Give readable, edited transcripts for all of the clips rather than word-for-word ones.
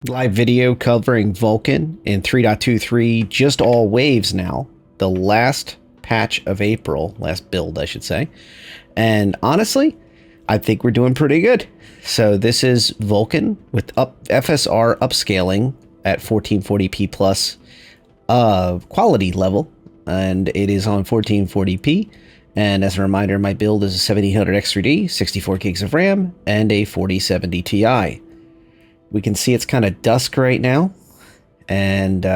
live video covering Vulkan in 3.23, just all waves now. The last patch of April, last build, I should say. And honestly, I think we're doing pretty good. So this is Vulkan with FSR upscaling at 1440p plus quality level, and it is on 1440p. And as a reminder, my build is a 7800 X3D, 64 gigs of RAM, and a 4070 Ti. We can see it's kind of dusk right now, and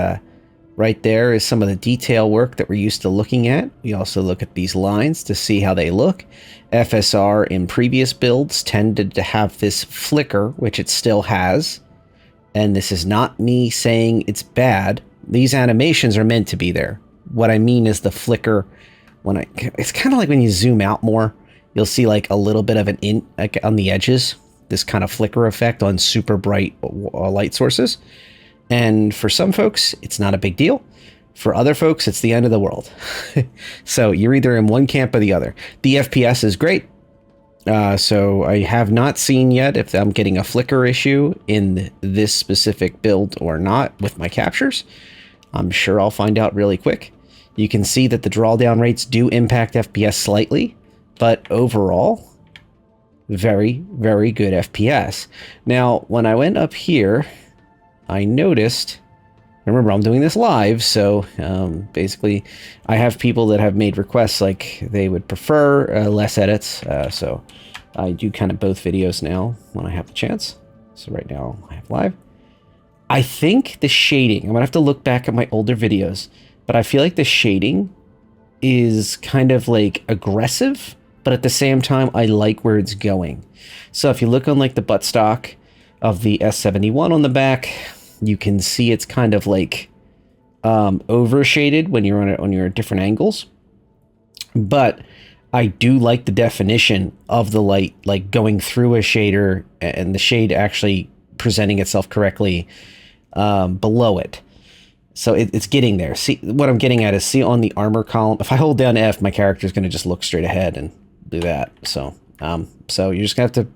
right there is some of the detail work that we're used to looking at. We also look at these lines to see how they look. FSR in previous builds tended to have this flicker, which it still has. And this is not me saying it's bad. These animations are meant to be there. What I mean is the flicker, it's kind of like when you zoom out more, you'll see like a little bit of an like on the edges, this kind of flicker effect on super bright light sources. And for some folks, it's not a big deal. For other folks, it's the end of the world. So you're either in one camp or the other. The FPS is great. So I have not seen yet if I'm getting a flicker issue in this specific build or not with my captures. I'm sure I'll find out really quick. You can see that the drawdown rates do impact FPS slightly, but overall, very, very good FPS. Now, when I went up here, I noticed, remember I'm doing this live, so basically I have people that have made requests like they would prefer less edits, so I do kind of both videos now when I have the chance. So right now I have live. I think the shading, I'm gonna have to look back at my older videos, but I feel like the shading is kind of like aggressive, but at the same time I like where it's going. So if you look on like the buttstock of the S71 on the back, you can see it's kind of like overshaded when you're on your different angles. But I do like the definition of the light, like going through a shader and the shade actually presenting itself correctly below it. So it's getting there. See, what I'm getting at is, see on the armor column, if I hold down F, my character is going to just look straight ahead and do that. So so you're just going to have to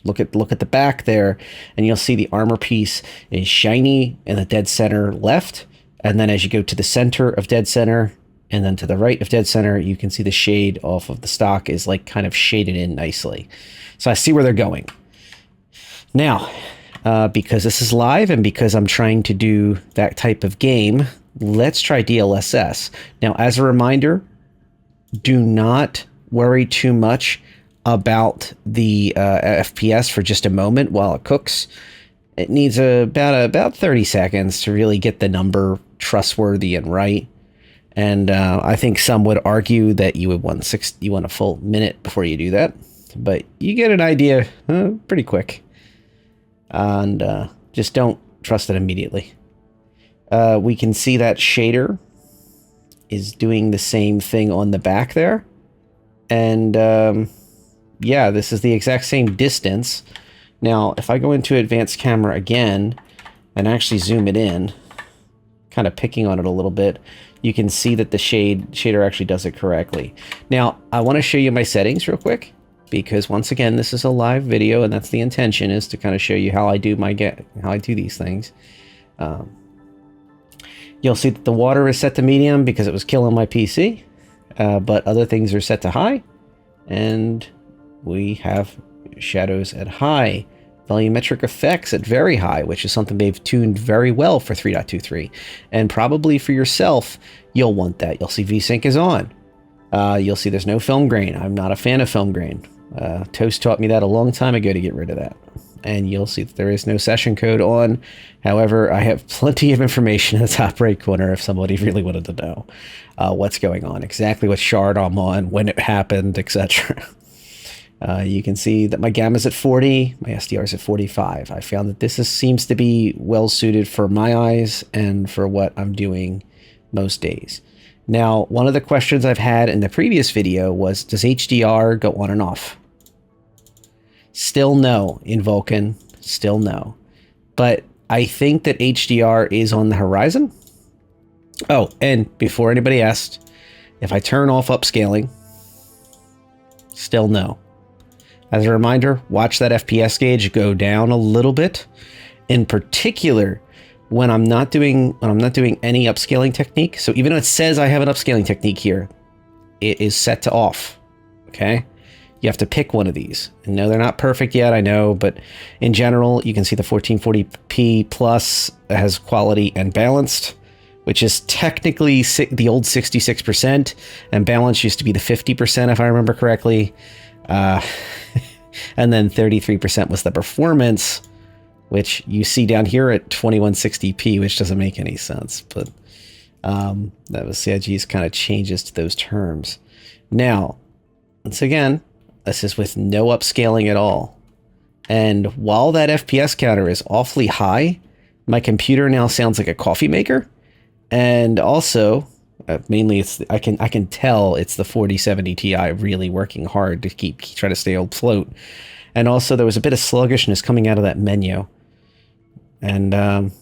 look at the back there, and you'll see the armor piece is shiny in the dead center left. And then as you go to the center of dead center and then to the right of dead center, you can see the shade off of the stock is like kind of shaded in nicely. So I see where they're going. Now, because this is live and because I'm trying to do that type of game, let's try DLSS. Now, as a reminder, do not worry too much about the FPS for just a moment while it cooks. It needs about 30 seconds to really get the number trustworthy and right. And I think some would argue that you would want a full minute before you do that, but you get an idea pretty quick. And just don't trust it immediately. We can see that shader is doing the same thing on the back there. And yeah, this is the exact same distance. Now, if I go into advanced camera again and actually zoom it in, kind of picking on it a little bit, you can see that the shader actually does it correctly. Now, I want to show you my settings real quick, because once again, this is a live video, and that's the intention, is to kind of show you how I do these things. You'll see that the water is set to medium because it was killing my PC, but other things are set to high, and we have shadows at high, volumetric effects at very high, which is something they've tuned very well for 3.23, and probably for yourself, you'll want that. You'll see VSync is on. You'll see there's no film grain. I'm not a fan of film grain. Toast taught me that a long time ago to get rid of that. And you'll see that there is no session code on. However, I have plenty of information in the top right corner if somebody really wanted to know what's going on, exactly what shard I'm on, when it happened, etc. You can see that my gamma's at 40, my SDR is at 45. I found that this seems to be well suited for my eyes and for what I'm doing most days. Now, one of the questions I've had in the previous video was, does HDR go on and off? Still no in Vulkan, still no. But I think that HDR is on the horizon. Oh, and before anybody asked, if I turn off upscaling, still no. As a reminder, watch that FPS gauge go down a little bit, in particular, when I'm not doing any upscaling technique. So even though it says I have an upscaling technique here, it is set to off. Okay. You have to pick one of these. And no, they're not perfect yet, I know, but in general, you can see the 1440p plus has quality and balanced, which is technically the old 66%, and balance used to be the 50%, if I remember correctly. And then 33% was the performance, which you see down here at 2160p, which doesn't make any sense, but that was CIG's kind of changes to those terms. Now, once again, this is with no upscaling at all. And while that FPS counter is awfully high, my computer now sounds like a coffee maker. And also, mainly it's I can tell it's the 4070 Ti really working hard to try to stay afloat. And also there was a bit of sluggishness coming out of that menu. And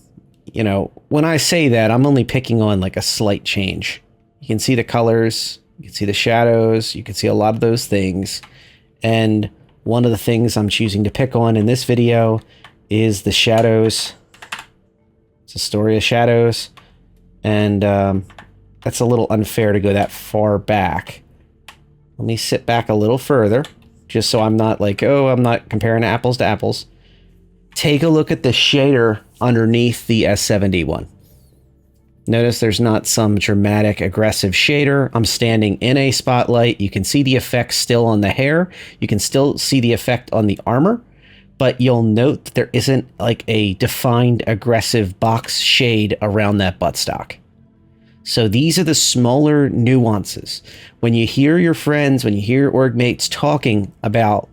you know, when I say that, I'm only picking on like a slight change. You can see the colors, you can see the shadows, you can see a lot of those things. And one of the things I'm choosing to pick on in this video is the shadows. It's a story of shadows. And that's a little unfair to go that far back. Let me sit back a little further, just so I'm not like, oh, I'm not comparing apples to apples. Take a look at the shader underneath the S71. Notice there's not some dramatic aggressive shader. I'm standing in a spotlight. You can see the effect still on the hair. You can still see the effect on the armor, but you'll note that there isn't like a defined aggressive box shade around that buttstock. So these are the smaller nuances. When you hear your friends, when you hear your org mates talking about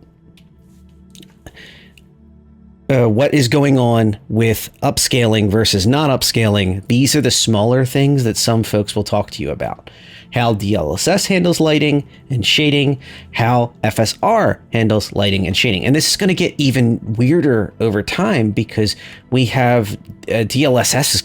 what is going on with upscaling versus not upscaling, these are the smaller things that some folks will talk to you about. How DLSS handles lighting and shading, how FSR handles lighting and shading. And this is going to get even weirder over time because we have DLSS is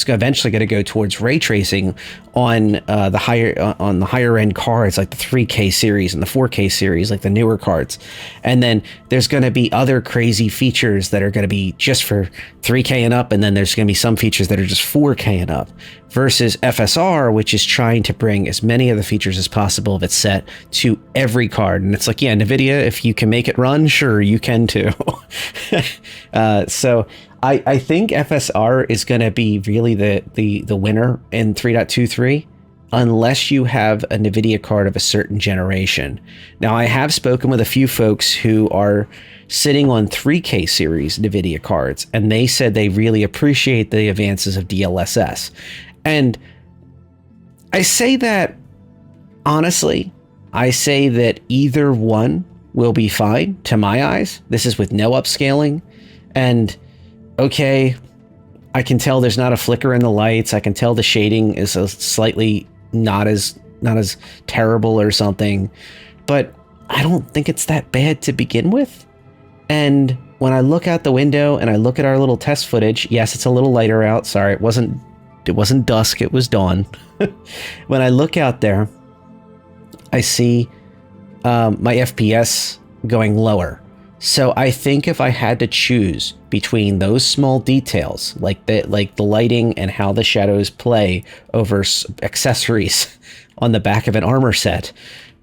eventually going to go towards ray tracing on the higher end cards, like the 3K series and the 4K series, like the newer cards. And then there's going to be other crazy features that are going to be just for 3K and up, and then there's going to be some features that are just 4K and up, versus FSR, which is trying to bring as many of the features as possible of its set to every card. And it's like, yeah, Nvidia, if you can make it run, sure, you can too. So I think FSR is going to be really the winner in 3.23, unless you have a Nvidia card of a certain generation. Now, I have spoken with a few folks who are sitting on 3K series Nvidia cards, and they said they really appreciate the advances of DLSS. And I say that honestly, I say that either one will be fine to my eyes. This is with no upscaling. And okay, I can tell there's not a flicker in the lights. I can tell the shading is a slightly not as terrible or something, but I don't think it's that bad to begin with. And when I look out the window and I look at our little test footage, yes, it's a little lighter out. Sorry, it wasn't dusk, it was dawn. When I look out there, I see my FPS going lower. So I think if I had to choose between those small details, like the lighting and how the shadows play over accessories on the back of an armor set,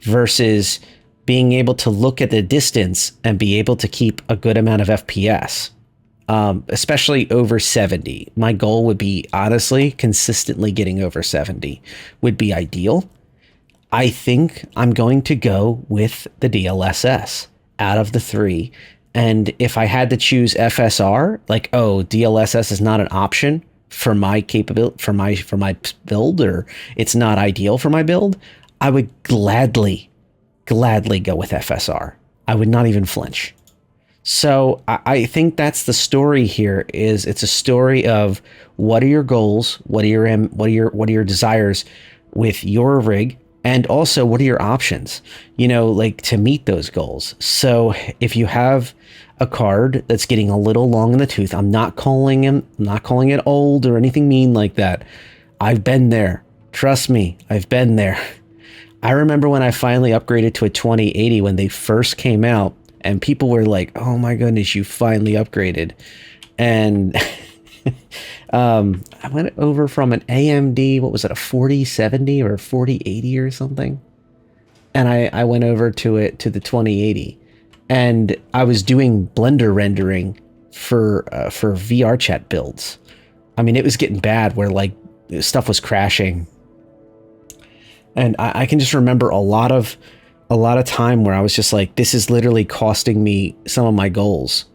versus being able to look at the distance and be able to keep a good amount of FPS, especially over 70. My goal would be, honestly, consistently getting over 70 would be ideal. I think I'm going to go with the DLSS out of the three. And if I had to choose FSR, like, oh, DLSS is not an option for my capability, for my build, or it's not ideal for my build, I would gladly go with FSR. I would not even flinch. So I think that's the story here. Is it's a story of what are your goals, what are your desires with your rig, and also what are your options, you know, like to meet those goals. So if you have a card that's getting a little long in the tooth, I'm not calling it old or anything mean like that. I've been there. Trust me, I've been there. I remember when I finally upgraded to a 2080 when they first came out, and people were like, oh my goodness, you finally upgraded. And I went over from an AMD, what was it, a 4070 or 4080 or something? And I went over to the 2080. And I was doing Blender rendering for VR chat builds. I mean, it was getting bad where like stuff was crashing. And I can just remember a lot of time where I was just like, this is literally costing me some of my goals.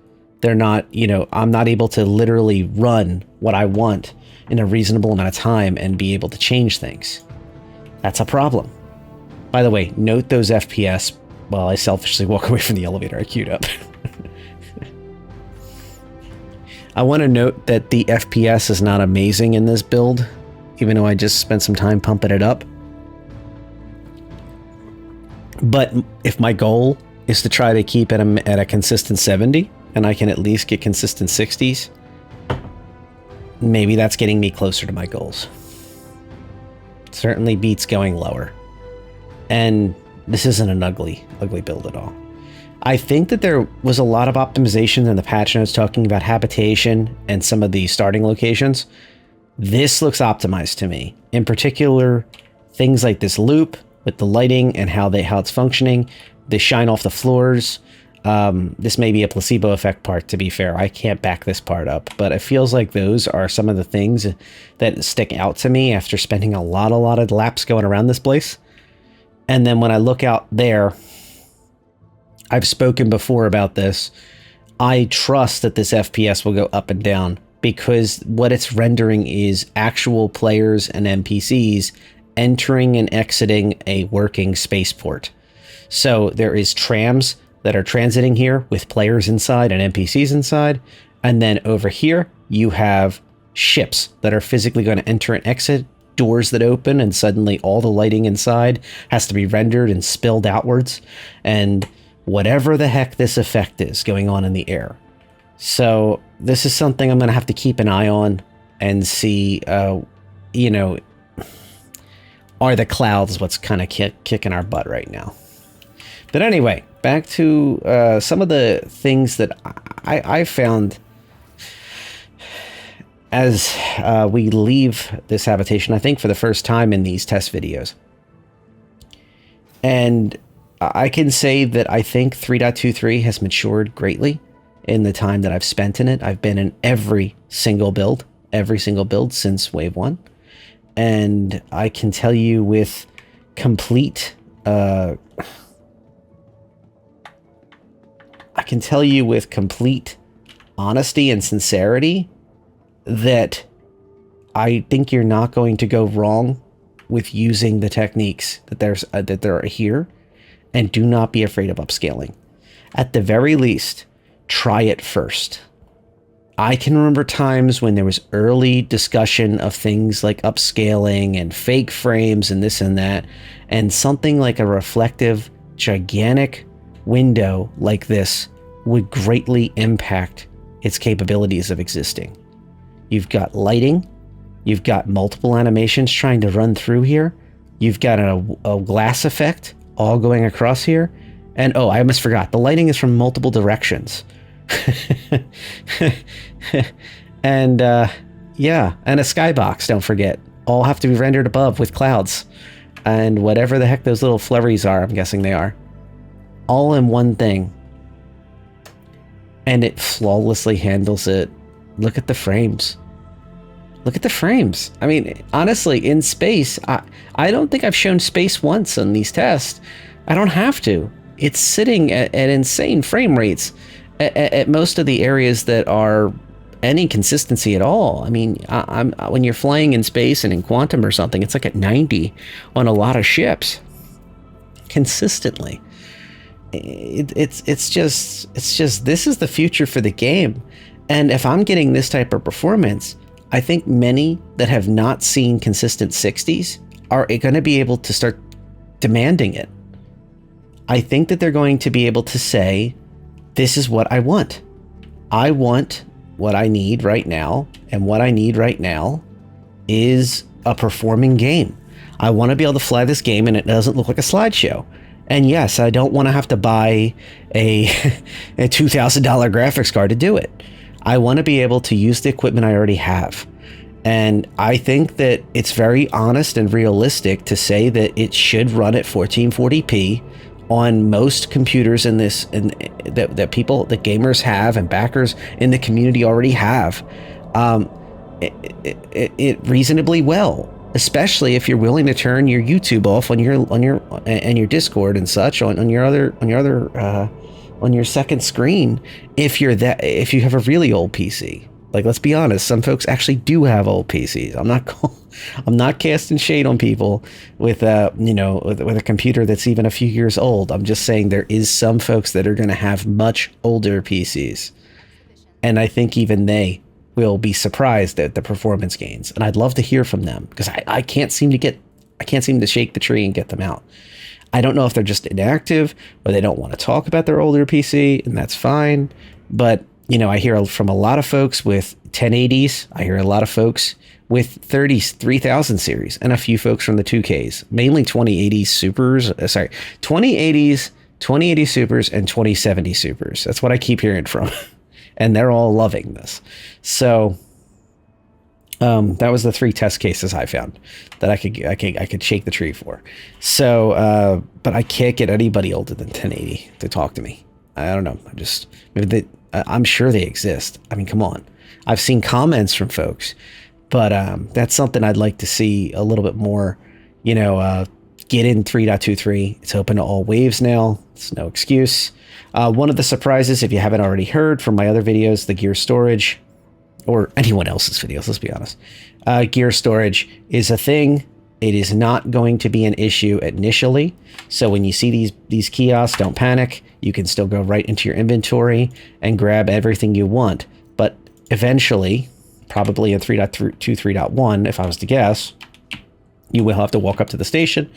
They're not, you know, I'm not able to literally run what I want in a reasonable amount of time and be able to change things. That's a problem. By the way, note those FPS while I selfishly walk away from the elevator I queued up. I want to note that the FPS is not amazing in this build, even though I just spent some time pumping it up. But if my goal is to try to keep it at a consistent 70, and I can at least get consistent 60s, maybe that's getting me closer to my goals. Certainly beats going lower. And this isn't an ugly build at all. I think that there was a lot of optimization in the patch notes talking about habitation and some of the starting locations. This looks optimized to me. In particular, things like this loop with the lighting and how it's functioning, the shine off the floors. This may be a placebo effect part, to be fair. I can't back this part up, but it feels like those are some of the things that stick out to me after spending a lot of laps going around this place. And then when I look out there, I've spoken before about this. I trust that this FPS will go up and down because what it's rendering is actual players and NPCs entering and exiting a working spaceport. So there is trams that are transiting here with players inside and NPCs inside. And then over here, you have ships that are physically going to enter and exit, doors that open, and suddenly all the lighting inside has to be rendered and spilled outwards. And whatever the heck this effect is going on in the air. So this is something I'm going to have to keep an eye on and see, you know, are the clouds what's kind of kicking our butt right now. But anyway, back to some of the things that I found as we leave this habitation, I think for the first time in these test videos. And I can say that I think 3.23 has matured greatly in the time that I've spent in it. I've been in every single build since Wave 1. And I can tell you with complete honesty and sincerity that I think you're not going to go wrong with using the techniques that there are here, and do not be afraid of upscaling. At the very least, try it first. I can remember times when there was early discussion of things like upscaling and fake frames and this and that, and something like a reflective, gigantic window like this would greatly impact its capabilities of existing. You've got lighting, you've got multiple animations trying to run through here, you've got a glass effect all going across here, and oh, I almost forgot, the lighting is from multiple directions. And yeah, and a skybox, don't forget, all have to be rendered above with clouds, and whatever the heck those little flurries are, I'm guessing they are, all in one thing, and it flawlessly handles it. Look at the frames. Look at the frames. I mean, honestly, in space, I don't think I've shown space once on these tests. I don't have to. It's sitting at insane frame rates at most of the areas that are any consistency at all. I mean, when you're flying in space and in quantum or something, it's like at 90 on a lot of ships consistently. It's just this is the future for the game. And if I'm getting this type of performance, I think many that have not seen consistent 60s are going to be able to start demanding it. I think that they're going to be able to say, this is what I want. I want what I need right now, and what I need right now is a performing game. I want to be able to fly this game and it doesn't look like a slideshow. And yes, I don't want to have to buy a $2,000 graphics card to do it. I want to be able to use the equipment I already have. And I think that it's very honest and realistic to say that it should run at 1440p on most computers in this, and that people, that gamers have and backers in the community already have, it reasonably well. Especially if you're willing to turn your YouTube off on your Discord and such on your second screen if you have a really old PC. Like, let's be honest, some folks actually do have old PCs. I'm not casting shade on people with with a computer that's even a few years old. I'm just saying there is some folks that are going to have much older PCs, and I think even they will be surprised at the performance gains. And I'd love to hear from them, because I can't seem to shake the tree and get them out. I don't know if they're just inactive or they don't want to talk about their older PC, and that's fine. But, you know, I hear from a lot of folks with 1080s. I hear a lot of folks with 3000 series, and a few folks from the 2Ks, mainly 2080 supers, 2080s, 2080 supers, and 2070 supers. That's what I keep hearing from. And they're all loving this. So that was the 3 test cases I found that I could shake the tree for. So, but I can't get anybody older than 1080 to talk to me. I don't know. I'm sure they exist. I mean, come on. I've seen comments from folks, but that's something I'd like to see a little bit more. You know, get in 3.23. It's open to all waves now. It's no excuse. One of the surprises, if you haven't already heard from my other videos, the gear storage, or anyone else's videos, let's be honest, gear storage is a thing. It is not going to be an issue initially. So when you see these kiosks, don't panic. You can still go right into your inventory and grab everything you want. But eventually, probably in 3.2, 3.1, if I was to guess, you will have to walk up to the station.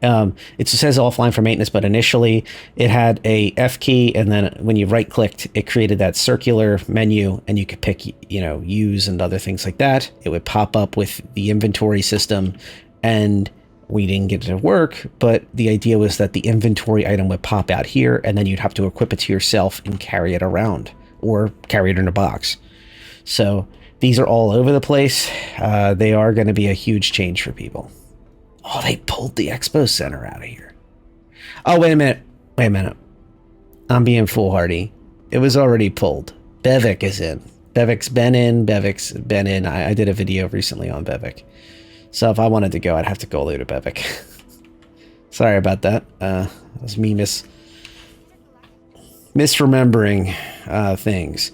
It says offline for maintenance, but initially it had a F key, and then when you right clicked, it created that circular menu, and you could pick, you know, use and other things like that. It would pop up with the inventory system, and we didn't get it to work, but the idea was that the inventory item would pop out here, and then you'd have to equip it to yourself and carry it around, or carry it in a box. So these are all over the place. They are going to be a huge change for people. Oh, they pulled the Expo Center out of here. Oh, wait a minute. I'm being foolhardy. It was already pulled. Bevik is in. Bevik's been in. I did a video recently on Bevik. So if I wanted to go, I'd have to go to Bevik. Sorry about that. That was me misremembering things.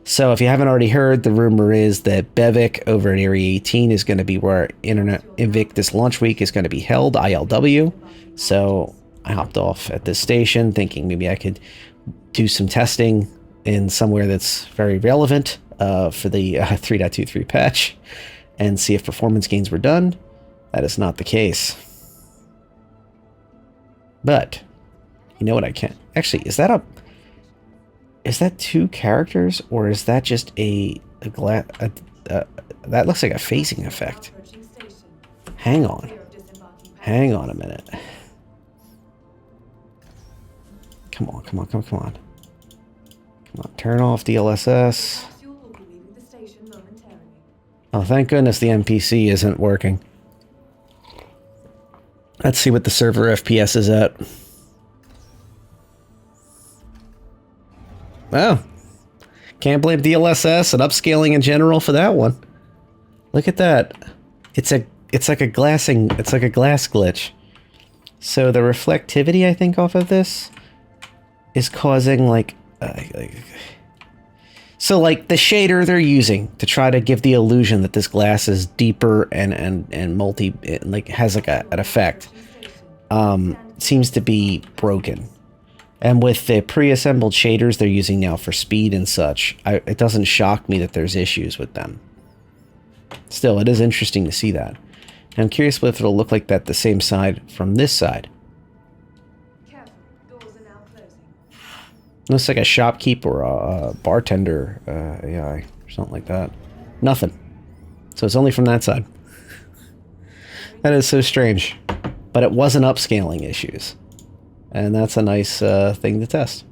So if you haven't already heard, the rumor is that Bevik over at Area 18 is going to be where Internet Invictus Launch Week is going to be held, ILW. So I hopped off at this station thinking maybe I could do some testing in somewhere that's very relevant for the 3.23 patch and see if performance gains were done. That is not the case. But you know what I can? Actually, is that 2 characters, or is that just that looks like a phasing effect. Hang on a minute. Come on. Turn off DLSS. Oh, thank goodness the NPC isn't working. Let's see what the server FPS is at. Oh, can't blame DLSS and upscaling in general for that one. Look at that. It's like a glass glitch. So the reflectivity, I think, off of this is causing so like the shader they're using to try to give the illusion that this glass is deeper and has like an effect seems to be broken. And with the pre-assembled shaders they're using now for speed and such, it doesn't shock me that there's issues with them. Still, it is interesting to see that. And I'm curious if it'll look like that the same side from this side. Looks like a shopkeep or a bartender AI or something like that. Nothing. So it's only from that side. That is so strange. But it wasn't upscaling issues. And that's a nice thing to test.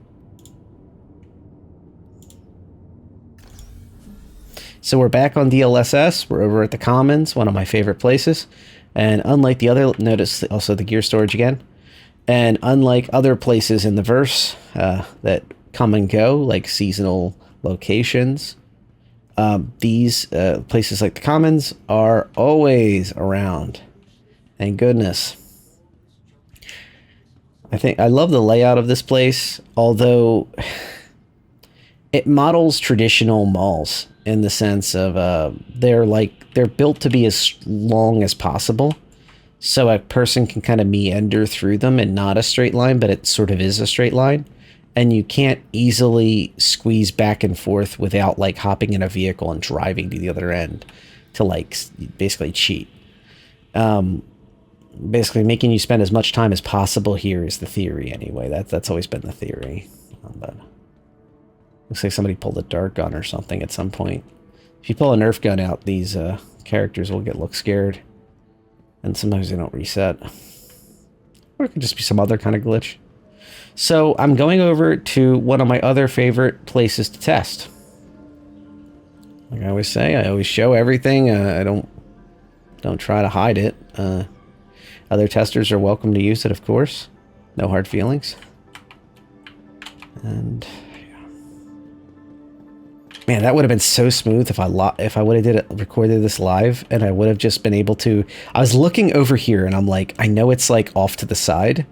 So we're back on DLSS. We're over at the Commons, one of my favorite places. And unlike the other, notice also the gear storage again. And unlike other places in the verse that come and go, like seasonal locations, these places like the Commons are always around. Thank goodness. I love the layout of this place, although it models traditional malls in the sense of they're built to be as long as possible, so a person can kind of meander through them and not a straight line, but it sort of is a straight line, and you can't easily squeeze back and forth without like hopping in a vehicle and driving to the other end to like basically cheat. Basically making you spend as much time as possible here is the theory anyway. That's always been the theory. But looks like somebody pulled a dart gun or something at some point. If you pull a Nerf gun out, these characters will look scared. And sometimes they don't reset. Or it could just be some other kind of glitch. So I'm going over to one of my other favorite places to test. Like I always say, I always show everything. I don't try to hide it. Other testers are welcome to use it, of course. No hard feelings. And man, that would have been so smooth if I would have recorded this live, and I would have just been able to. I was looking over here, and I'm like, I know it's like off to the side.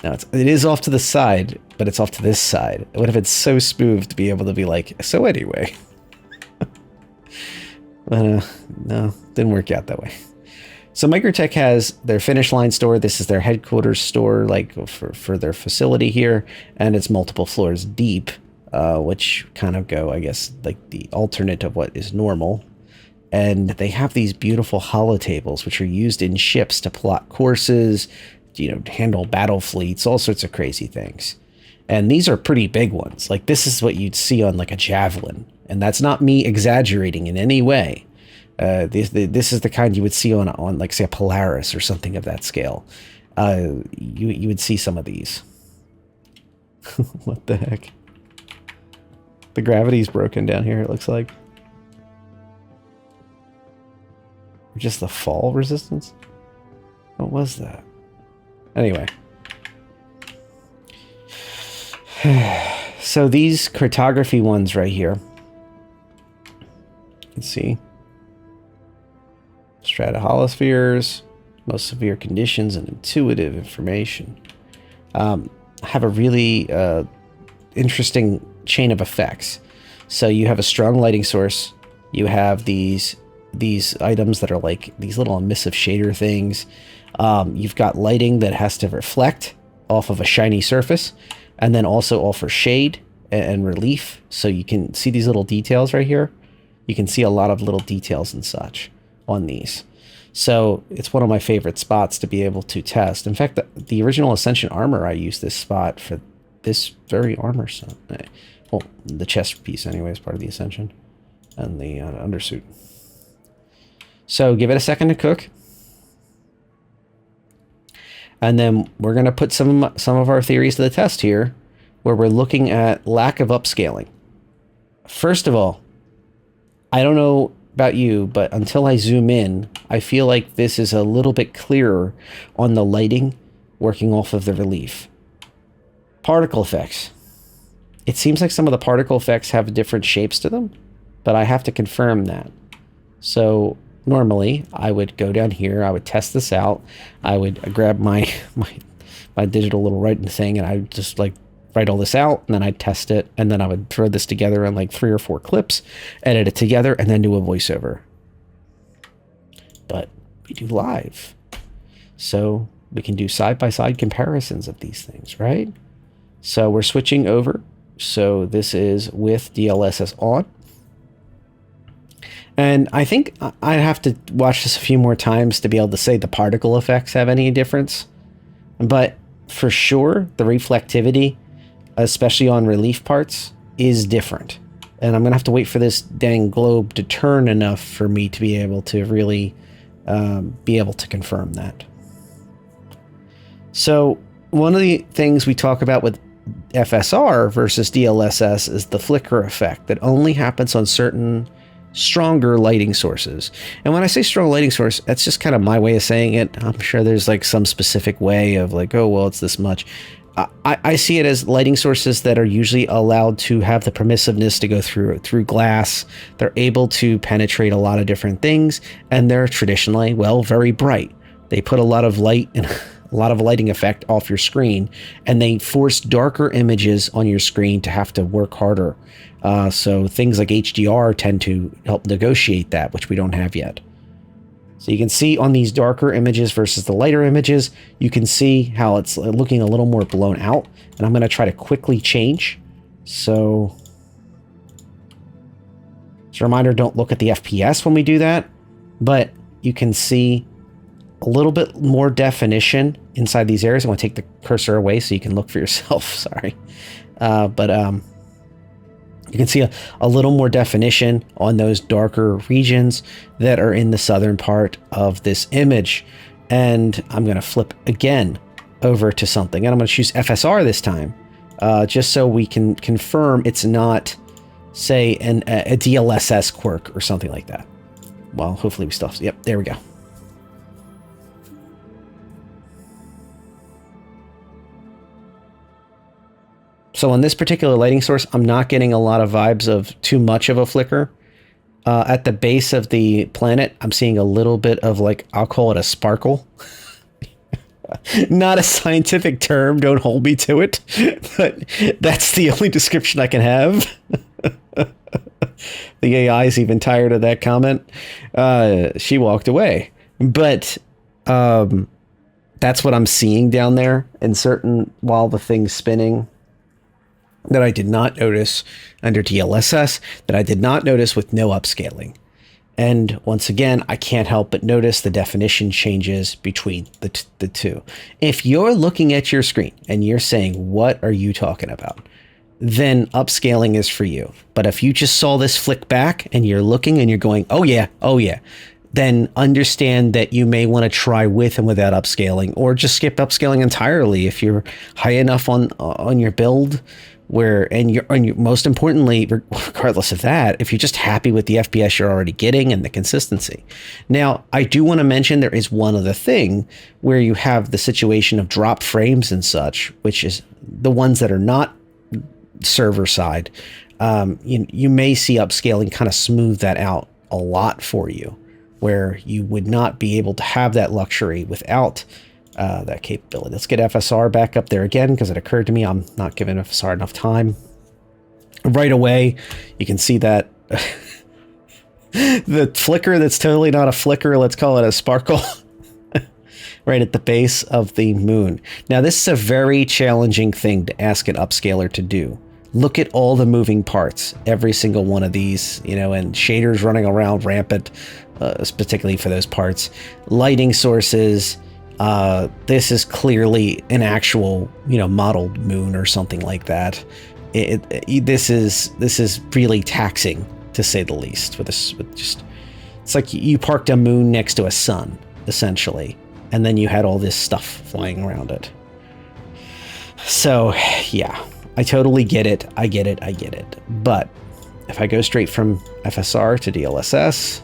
No, it is off to the side, but it's off to this side. It would have been so smooth to be able to be like, so anyway. But no, didn't work out that way. So Microtech has their Finish Line store. This is their headquarters store, like for their facility here, and it's multiple floors deep, which kind of go, I guess, like the alternate of what is normal. And they have these beautiful holotables, which are used in ships to plot courses, handle battle fleets, all sorts of crazy things. And these are pretty big ones. Like this is what you'd see on like a Javelin, and that's not me exaggerating in any way. This is the kind you would see on like say a Polaris or something of that scale. You would see some of these. What the heck? The gravity's broken down here, it looks like. Or just the fall resistance? What was that? Anyway. So these cartography ones right here. You can see. Stratoholospheres, most severe conditions, and intuitive information. Have a really interesting chain of effects. So you have a strong lighting source. You have these items that are like these little emissive shader things. You've got lighting that has to reflect off of a shiny surface, and then also offer shade and relief. So you can see these little details right here. You can see a lot of little details and such on these. So it's one of my favorite spots to be able to test. In fact, the original Ascension armor, I used this spot for this very armor. So, well, the chest piece anyway is part of the Ascension, and the undersuit. So give it a second to cook. And then we're going to put some of our theories to the test here, where we're looking at lack of upscaling. First of all, I don't know about you, but until I zoom in, I feel like this is a little bit clearer on the lighting working off of the relief. Particle effects. It seems like some of the particle effects have different shapes to them, but I have to confirm that. So normally I would go down here, I would test this out, I would grab my digital little writing thing, and I would just like write all this out, and then I'd test it, and then I would throw this together in like 3 or 4 clips, edit it together, and then do a voiceover. But we do live, so we can do side-by-side comparisons of these things, right? So we're switching over. So this is with DLSS on. And I think I'd have to watch this a few more times to be able to say the particle effects have any difference. But for sure, the reflectivity, especially on relief parts, is different. And I'm going to have to wait for this dang globe to turn enough for me to be able to really be able to confirm that. So one of the things we talk about with FSR versus DLSS is the flicker effect that only happens on certain stronger lighting sources. And when I say strong lighting source, that's just kind of my way of saying it. I'm sure there's like some specific way of like, oh, well, it's this much. I see it as lighting sources that are usually allowed to have the permissiveness to go through glass. They're able to penetrate a lot of different things, and they're traditionally, well, very bright. They put a lot of light and a lot of lighting effect off your screen, and they force darker images on your screen to have to work harder. So things like HDR tend to help negotiate that, which we don't have yet. So you can see on these darker images versus the lighter images, you can see how it's looking a little more blown out. And I'm going to try to quickly change. So as a reminder, don't look at the FPS when we do that, but you can see a little bit more definition inside these areas. I'm going to take the cursor away so you can look for yourself. Sorry. You can see a little more definition on those darker regions that are in the southern part of this image. And I'm going to flip again over to something, and I'm going to choose FSR this time, just so we can confirm it's not, say, a DLSS quirk or something like that. Well, hopefully we still, yep, there we go. So on this particular lighting source, I'm not getting a lot of vibes of too much of a flicker. At the base of the planet, I'm seeing a little bit of, like, I'll call it a sparkle. Not a scientific term, don't hold me to it, but that's the only description I can have. The AI is even tired of that comment. She walked away. But that's what I'm seeing down there in certain, while the thing's spinning, that I did not notice under DLSS, that I did not notice with no upscaling. And once again, I can't help but notice the definition changes between the two. If you're looking at your screen and you're saying, what are you talking about? Then upscaling is for you. But if you just saw this flick back and you're looking and you're going, oh yeah, then understand that you may want to try with and without upscaling, or just skip upscaling entirely if you're high enough on your build. And you're most importantly, regardless of that, if you're just happy with the FPS you're already getting and the consistency. Now, I do want to mention there is one other thing where you have the situation of drop frames and such, which is the ones that are not server side. You may see upscaling kind of smooth that out a lot for you, where you would not be able to have that luxury without that capability. Let's get FSR back up there again, because it occurred to me I'm not giving FSR enough time. Right away, you can see that the flicker that's totally not a flicker, let's call it a sparkle, right at the base of the moon. Now, this is a very challenging thing to ask an upscaler to do. Look at all the moving parts, every single one of these, and shaders running around rampant, particularly for those parts. Lighting sources. This is clearly an actual, modeled moon or something like that. This is really taxing, to say the least. It's like you parked a moon next to a sun, essentially, and then you had all this stuff flying around it. So, yeah, I totally get it. I get it. But if I go straight from FSR to DLSS.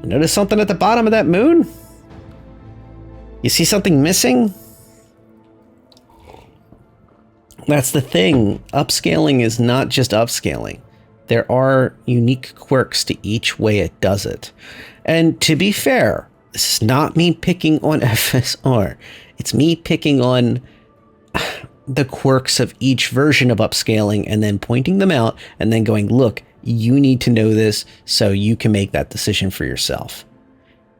Notice something at the bottom of that moon? You see something missing? That's the thing. Upscaling is not just upscaling. There are unique quirks to each way it does it. And to be fair, this is not me picking on FSR. It's me picking on the quirks of each version of upscaling and then pointing them out and then going, look, you need to know this so you can make that decision for yourself.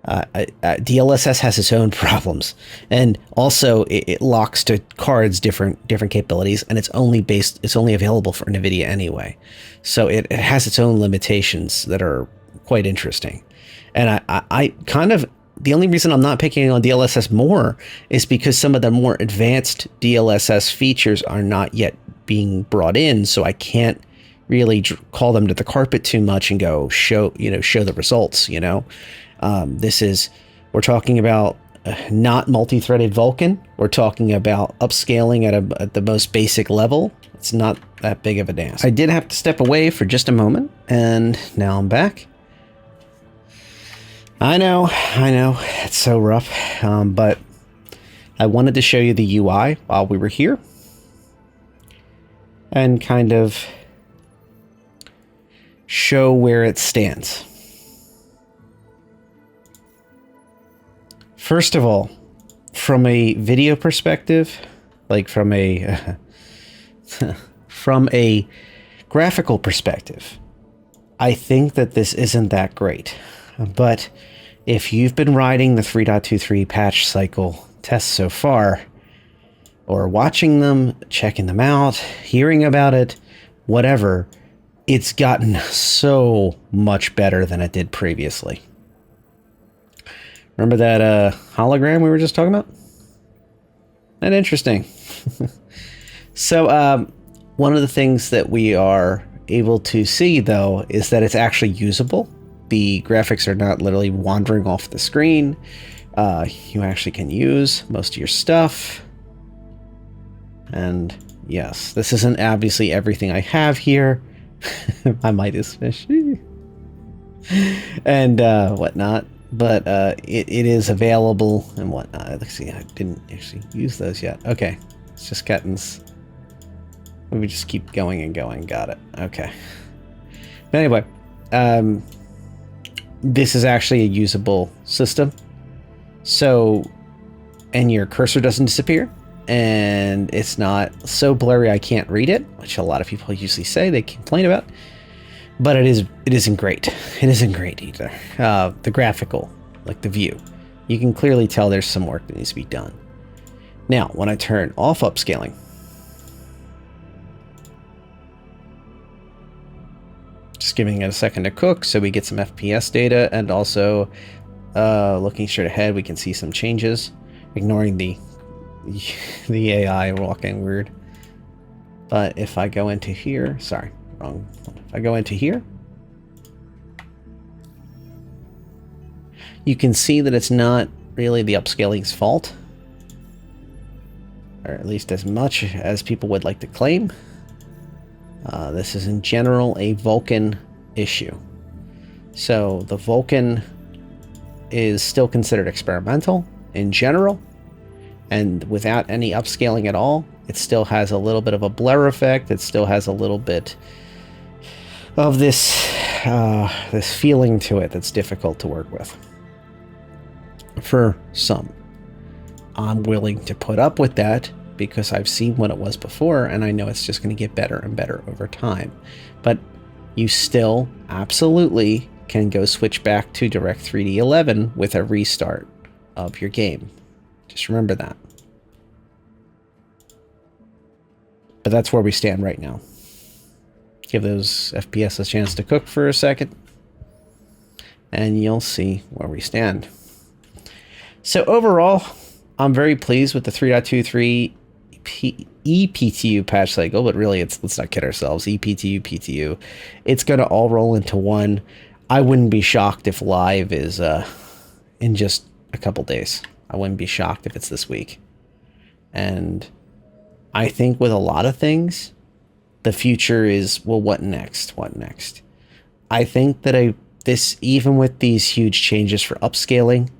DLSS has its own problems, and also it locks to cards different capabilities, and it's only available for Nvidia anyway. So it has its own limitations that are quite interesting. And I kind of, the only reason I'm not picking on DLSS more is because some of the more advanced DLSS features are not yet being brought in, so I can't really call them to the carpet too much and go show the results. We're talking about not multi-threaded Vulkan. We're talking about upscaling at the most basic level. It's not that big of a dance. I did have to step away for just a moment, and now I'm back. I know, it's so rough, but I wanted to show you the UI while we were here, and kind of show where it stands. First of all, from a video perspective, like from a from a graphical perspective, I think that this isn't that great. But if you've been riding the 3.23 patch cycle tests so far, or watching them, checking them out, hearing about it, whatever, it's gotten so much better than it did previously. Remember that hologram we were just talking about? That interesting. So one of the things that we are able to see, though, is that it's actually usable. The graphics are not literally wandering off the screen. You actually can use most of your stuff. And yes, this isn't obviously everything I have here. My might is fishy. And whatnot. But it is available and whatnot. Let's see, I didn't actually use those yet. Okay, it's just cuttings. Let me just keep going and going. Got it. Okay. But anyway, this is actually a usable system. So, and your cursor doesn't disappear, and it's not so blurry I can't read it, which a lot of people usually say they complain about. But it isn't great. It isn't great either. The graphical, like the view, you can clearly tell there's some work that needs to be done. Now, when I turn off upscaling, just giving it a second to cook so we get some FPS data, and also looking straight ahead, we can see some changes, ignoring the AI walking weird. But if I go into here, sorry, wrong one. If I go into here, you can see that it's not really the upscaling's fault, or at least as much as people would like to claim. This is in general a Vulkan issue. So the Vulkan is still considered experimental in general, and without any upscaling at all, it still has a little bit of a blur effect. It still has a little bit of this this feeling to it that's difficult to work with. For some, I'm willing to put up with that because I've seen what it was before, and I know it's just going to get better and better over time. But you still absolutely can go switch back to Direct3D 11 with a restart of your game. Just remember that. But that's where we stand right now. Give those FPS a chance to cook for a second, and you'll see where we stand. So overall, I'm very pleased with the 3.23 EPTU patch cycle, but really, let's not kid ourselves. EPTU, PTU, it's going to all roll into one. I wouldn't be shocked if live is in just a couple days. I wouldn't be shocked if it's this week. And I think with a lot of things, the future is, well, what next? What next? I think that even with these huge changes for upscaling,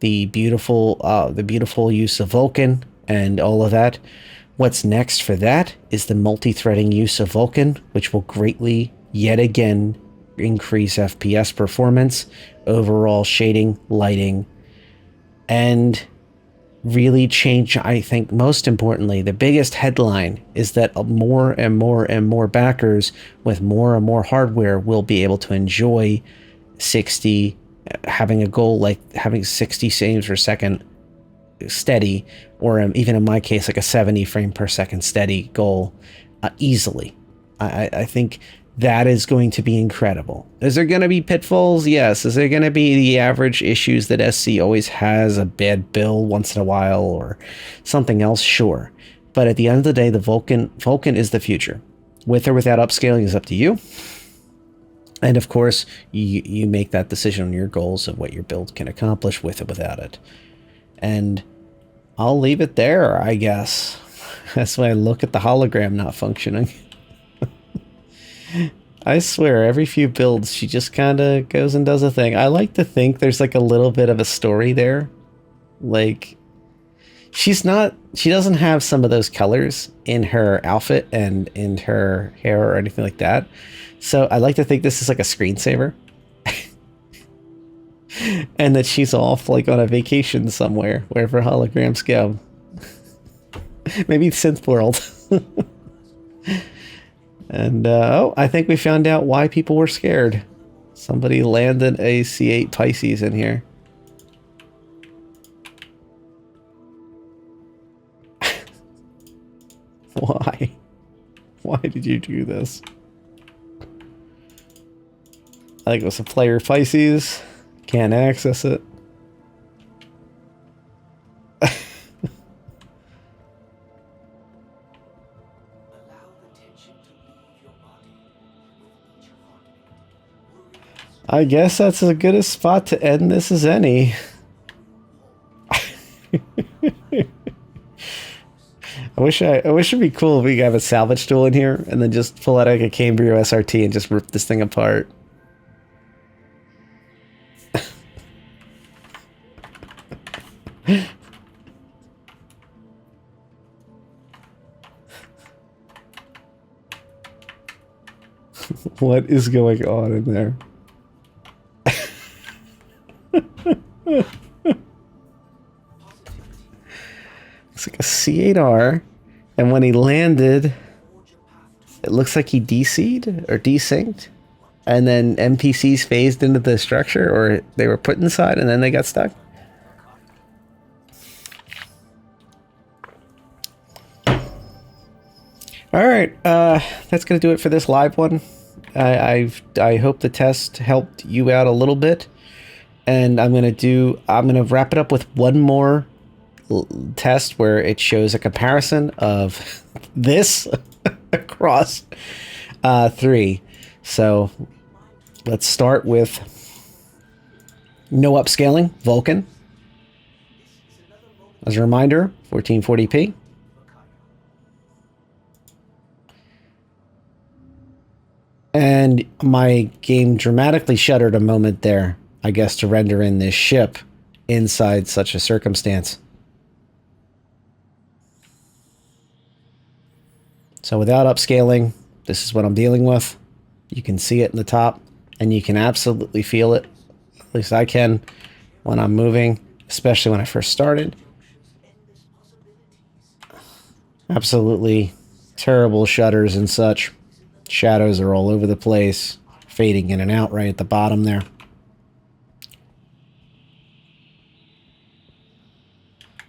the beautiful use of Vulkan and all of that, what's next for that is the multi-threading use of Vulkan, which will greatly, yet again, increase FPS performance, overall shading, lighting, and really change. I think most importantly, the biggest headline is that more and more and more backers with more and more hardware will be able to enjoy 60, having a goal like having 60 frames per second steady, or even in my case, like a 70 frame per second steady goal easily. I think that is going to be incredible. Is there going to be pitfalls? Yes. Is there going to be the average issues that SC always has, a bad build once in a while or something else? Sure. But at the end of the day, the Vulkan is the future. With or without upscaling is up to you. And of course, you make that decision on your goals of what your build can accomplish with or without it. And I'll leave it there, I guess. That's why I look at the hologram not functioning. I swear, every few builds, she just kind of goes and does a thing. I like to think there's like a little bit of a story there. Like, she doesn't have some of those colors in her outfit and in her hair or anything like that. So I like to think this is like a screensaver. And that she's off like on a vacation somewhere, wherever holograms go. Maybe Synth World. And oh, I think we found out why people were scared. Somebody landed a C8 Pisces in here. Why? Why did you do this? I think it was a player Pisces. Can't access it. I guess that's as good a spot to end this as any. I wish it'd be cool if we could have a salvage tool in here and then just pull out like a Cambrio SRT and just rip this thing apart. What is going on in there? It's like a C8R, and when he landed, it looks like he DC'd or desynced, and then NPCs phased into the structure, or they were put inside and then they got stuck. All right, that's gonna do it for this live one. I hope the test helped you out a little bit, and I'm gonna wrap it up with one more test where it shows a comparison of this across 3. So let's start with no upscaling, Vulkan. As a reminder, 1440p. And my game dramatically shuddered a moment there, I guess, to render in this ship inside such a circumstance. So without upscaling, this is what I'm dealing with. You can see it in the top, and you can absolutely feel it. At least I can when I'm moving, especially when I first started. Absolutely terrible shutters and such. Shadows are all over the place, fading in and out right at the bottom there.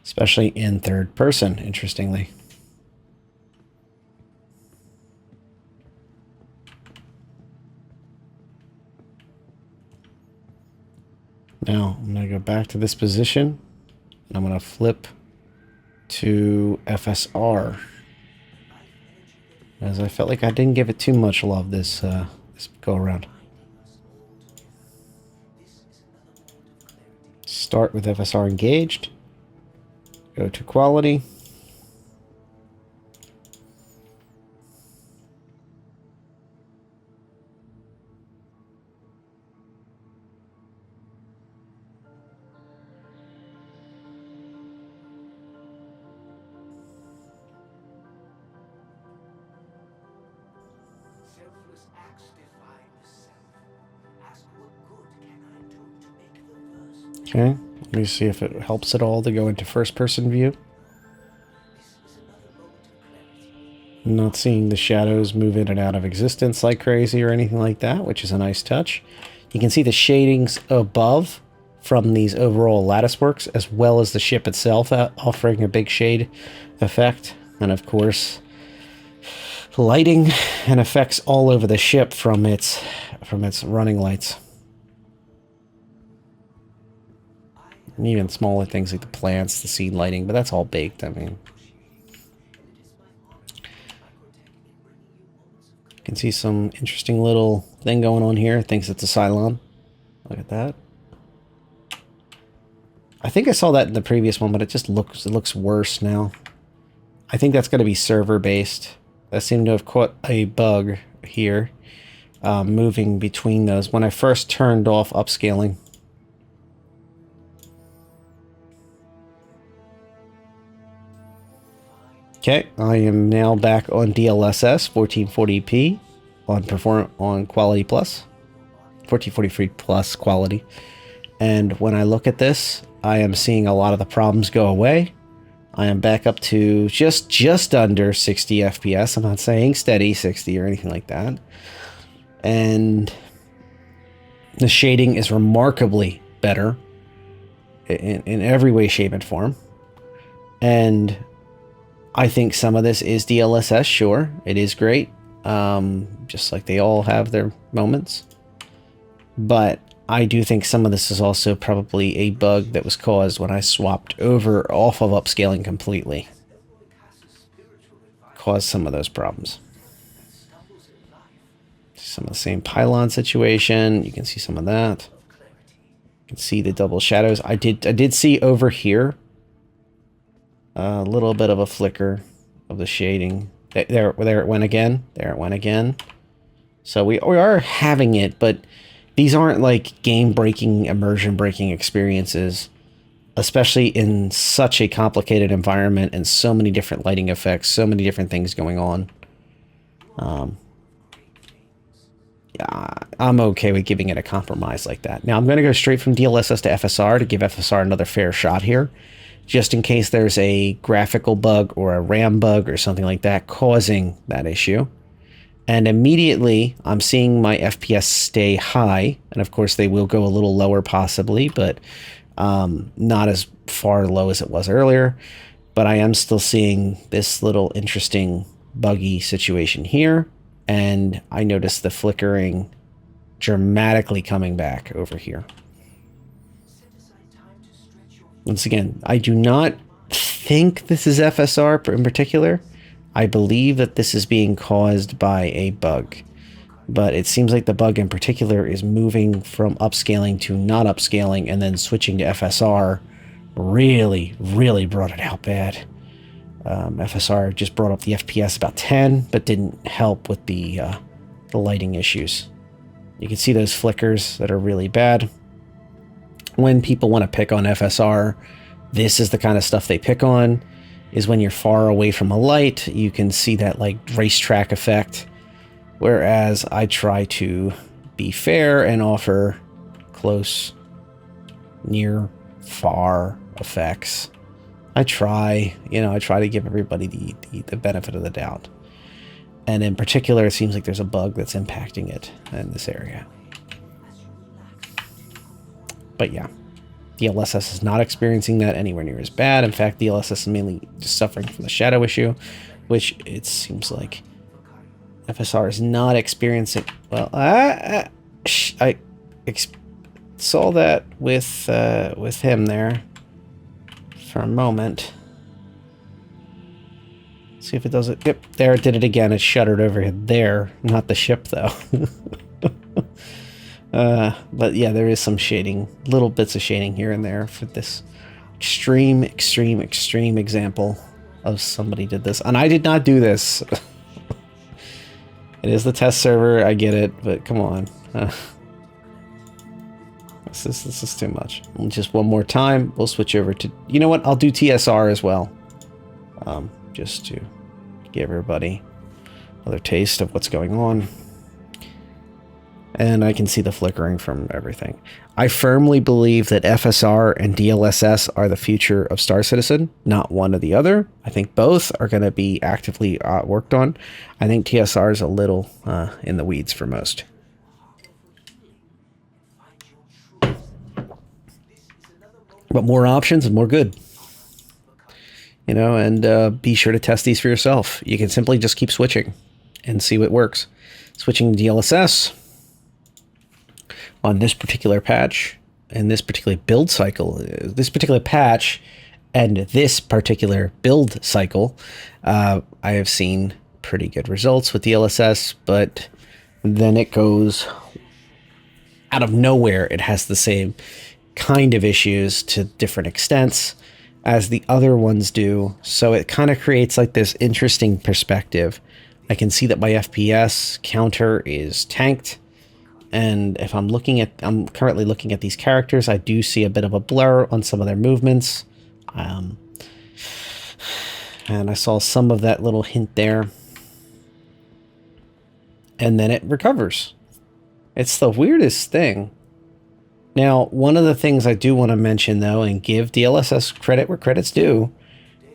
Especially in third person, interestingly. Now, I'm going to go back to this position. I'm going to flip to FSR. As I felt like I didn't give it too much love this go around. Start with FSR engaged. Go to quality. Okay, let me see if it helps at all to go into first person view. I'm not seeing the shadows move in and out of existence like crazy or anything like that, which is a nice touch. You can see the shadings above from these overall lattice works, as well as the ship itself offering a big shade effect. And of course, lighting and effects all over the ship from its running lights. And even smaller things like the plants, the scene lighting, but that's all baked, I mean. You can see some interesting little thing going on here. Thinks it's a Cylon. Look at that. I think I saw that in the previous one, but it looks worse now. I think that's going to be server based. I seem to have caught a bug here, moving between those when I first turned off upscaling. Okay, I am now back on DLSS 1440p on quality plus, 1440p plus quality. And when I look at this, I am seeing a lot of the problems go away. I am back up to just under 60 FPS. I'm not saying steady 60 or anything like that. And the shading is remarkably better in every way, shape, and form. And I think some of this is DLSS, sure. It is great. Just like they all have their moments. But I do think some of this is also probably a bug that was caused when I swapped over off of upscaling completely. Caused some of those problems. Some of the same pylon situation. You can see some of that. You can see the double shadows. I did see over here a little bit of a flicker of the shading. There it went again. There it went again. So we are having it, but these aren't like game-breaking, immersion-breaking experiences, especially in such a complicated environment and so many different lighting effects, so many different things going on. Yeah, I'm okay with giving it a compromise like that. Now, I'm going to go straight from DLSS to FSR to give FSR another fair shot here, just in case there's a graphical bug or a RAM bug or something like that causing that issue. And immediately, I'm seeing my FPS stay high. And of course, they will go a little lower possibly, but not as far low as it was earlier. But I am still seeing this little interesting buggy situation here. And I notice the flickering dramatically coming back over here. Once again, I do not think this is FSR in particular. I believe that this is being caused by a bug, but it seems like the bug in particular is moving from upscaling to not upscaling and then switching to FSR really brought it out bad. FSR just brought up the FPS about 10, but didn't help with the lighting issues. You can see those flickers that are really bad. When people want to pick on FSR, this is the kind of stuff they pick on. Is when you're far away from a light, you can see that like racetrack effect. Whereas I try to be fair and offer close, near, far effects. I try to give everybody the benefit of the doubt. And in particular, it seems like there's a bug that's impacting it in this area. But yeah. DLSS is not experiencing that anywhere near as bad. In fact, DLSS is mainly just suffering from the shadow issue, which it seems like FSR is not experiencing. Well, I saw that with him there for a moment. See if it does it. Yep, there it did it again. It shuttered over there, not the ship though. But yeah, there is some shading, little bits of shading here and there for this extreme example of somebody did this. And I did not do this. It is the test server, I get it, but come on. This is too much. Just one more time, we'll switch over to, you know what, I'll do TSR as well. Just to give everybody another taste of what's going on. And I can see the flickering from everything. I firmly believe that FSR and DLSS are the future of Star Citizen, not one or the other. I think both are going to be actively worked on. I think TSR is a little in the weeds for most. But more options and more good. You know, and be sure to test these for yourself. You can simply just keep switching and see what works. Switching to DLSS on this particular patch and this particular build cycle, this particular patch and this particular build cycle, I have seen pretty good results with DLSS, but then it goes out of nowhere. It has the same kind of issues to different extents as the other ones do. So it kind of creates like this interesting perspective. I can see that my FPS counter is tanked. And if I'm currently looking at these characters, I do see a bit of a blur on some of their movements. And I saw some of that little hint there. And then it recovers. It's the weirdest thing. Now, one of the things I do want to mention, though, and give DLSS credit where credit's due,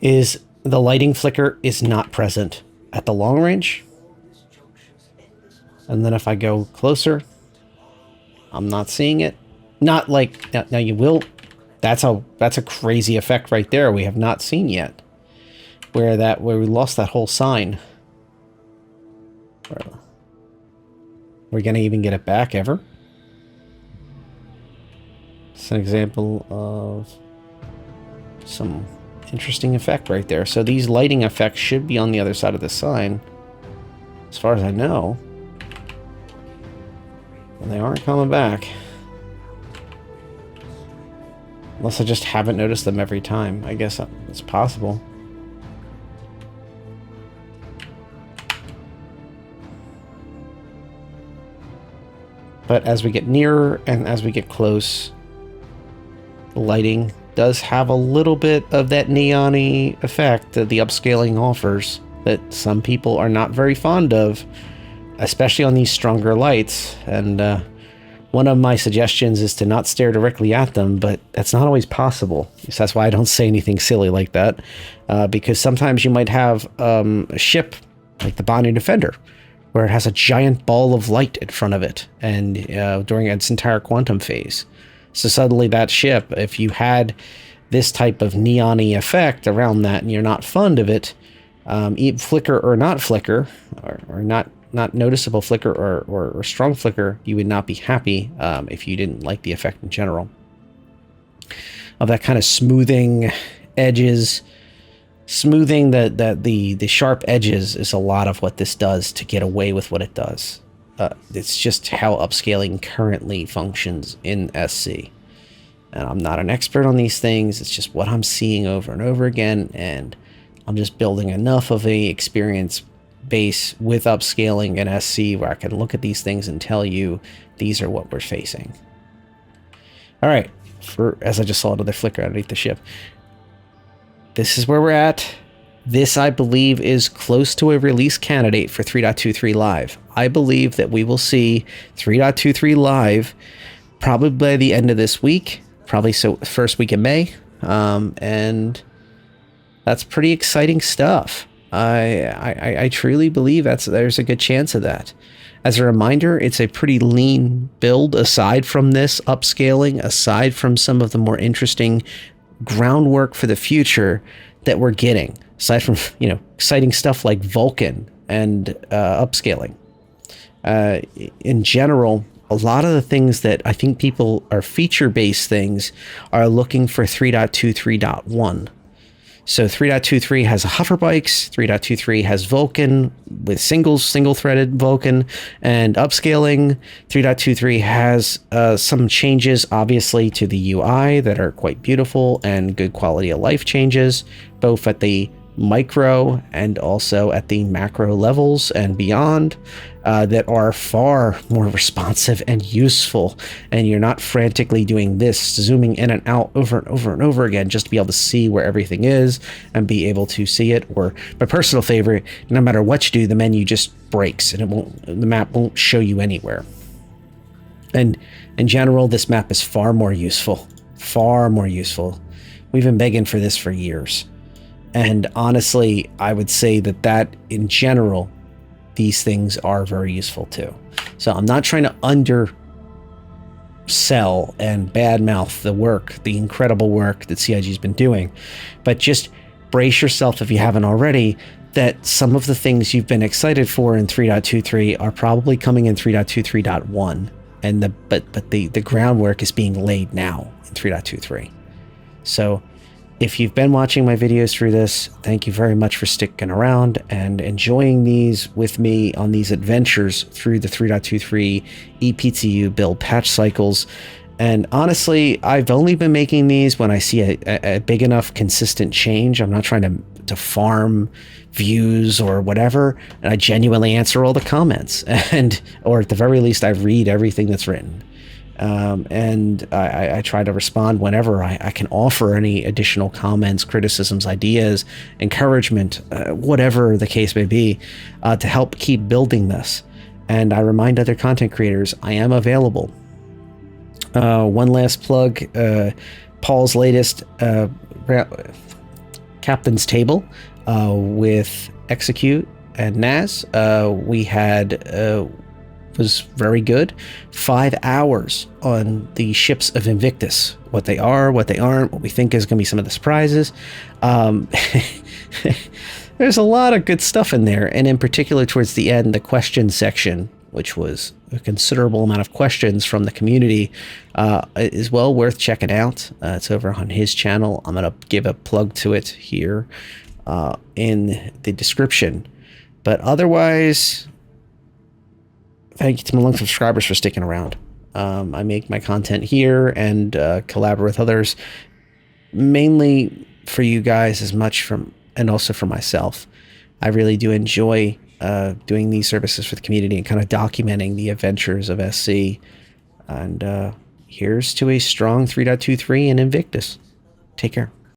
is the lighting flicker is not present at the long range. And then if I go closer, I'm not seeing it. Not like, now you will, that's a crazy effect right there we have not seen yet. Where we lost that whole sign. We're gonna even get it back ever? It's an example of some interesting effect right there. So these lighting effects should be on the other side of the sign, as far as I know. And they aren't coming back. Unless I just haven't noticed them every time. I guess it's possible. But as we get nearer and as we get close, the lighting does have a little bit of that neon-y effect that the upscaling offers that some people are not very fond of, especially on these stronger lights. And one of my suggestions is to not stare directly at them, but that's not always possible. So that's why I don't say anything silly like that, because sometimes you might have a ship like the Bonnie Defender, where it has a giant ball of light in front of it, and during its entire quantum phase. So suddenly that ship, if you had this type of neon-y effect around that and you're not fond of it, flicker or not flicker, or not noticeable flicker or strong flicker, you would not be happy if you didn't like the effect in general. Of that kind of smoothing edges, smoothing the sharp edges is a lot of what this does to get away with what it does. It's just how upscaling currently functions in SC. And I'm not an expert on these things. It's just what I'm seeing over and over again. And I'm just building enough of a experience base with upscaling in SC where I can look at these things and tell you these are what we're facing. All right. As I just saw another flicker underneath the ship. This is where we're at. This, I believe, is close to a release candidate for 3.23 Live. I believe that we will see 3.23 Live probably by the end of this week, probably so first week of May, and that's pretty exciting stuff. I truly believe there's a good chance of that. As a reminder, it's a pretty lean build aside from this upscaling, aside from some of the more interesting groundwork for the future that we're getting. Aside from, exciting stuff like Vulkan and upscaling. In general, a lot of the things that I think people are feature-based things are looking for 3.23.1. So 3.23 has hover bikes, 3.23 has Vulkan with single-threaded Vulkan and upscaling. 3.23 has some changes, obviously, to the UI that are quite beautiful and good quality of life changes, both at the micro and also at the macro levels and beyond, that are far more responsive and useful, and you're not frantically doing this, zooming in and out over and over and over again just to be able to see where everything is and be able to see it. Or my personal favorite, no matter what you do, the menu just breaks and the map won't show you anywhere. And in general, this map is far more useful. We've been begging for this for years. And honestly, I would say that in general, these things are very useful too. So I'm not trying to undersell and badmouth the incredible work that CIG's been doing, but just brace yourself if you haven't already, that some of the things you've been excited for in 3.23 are probably coming in 3.23.1, and but the groundwork is being laid now in 3.23. So if you've been watching my videos through this, thank you very much for sticking around and enjoying these with me on these adventures through the 3.23 EPTU build patch cycles. And honestly, I've only been making these when I see a big enough consistent change. I'm not trying to farm views or whatever. And I genuinely answer all the comments, and or at the very least, I read everything that's written. And I try to respond whenever I can offer any additional comments, criticisms, ideas, encouragement, whatever the case may be, to help keep building this. And I remind other content creators I am available. One last plug, Paul's latest Captain's Table with Execute and Naz. We had was very good. 5 hours on the ships of Invictus, what they are, what they aren't, what we think is going to be some of the surprises. There's a lot of good stuff in there, and in particular towards the end, the question section, which was a considerable amount of questions from the community, is well worth checking out. It's over on his channel. I'm going to give a plug to it here in the description. But otherwise, thank you to my long subscribers for sticking around. I make my content here and collaborate with others, mainly for you guys as much from, and also for myself. I really do enjoy doing these services for the community and kind of documenting the adventures of SC. And here's to a strong 3.23 and Invictus. Take care.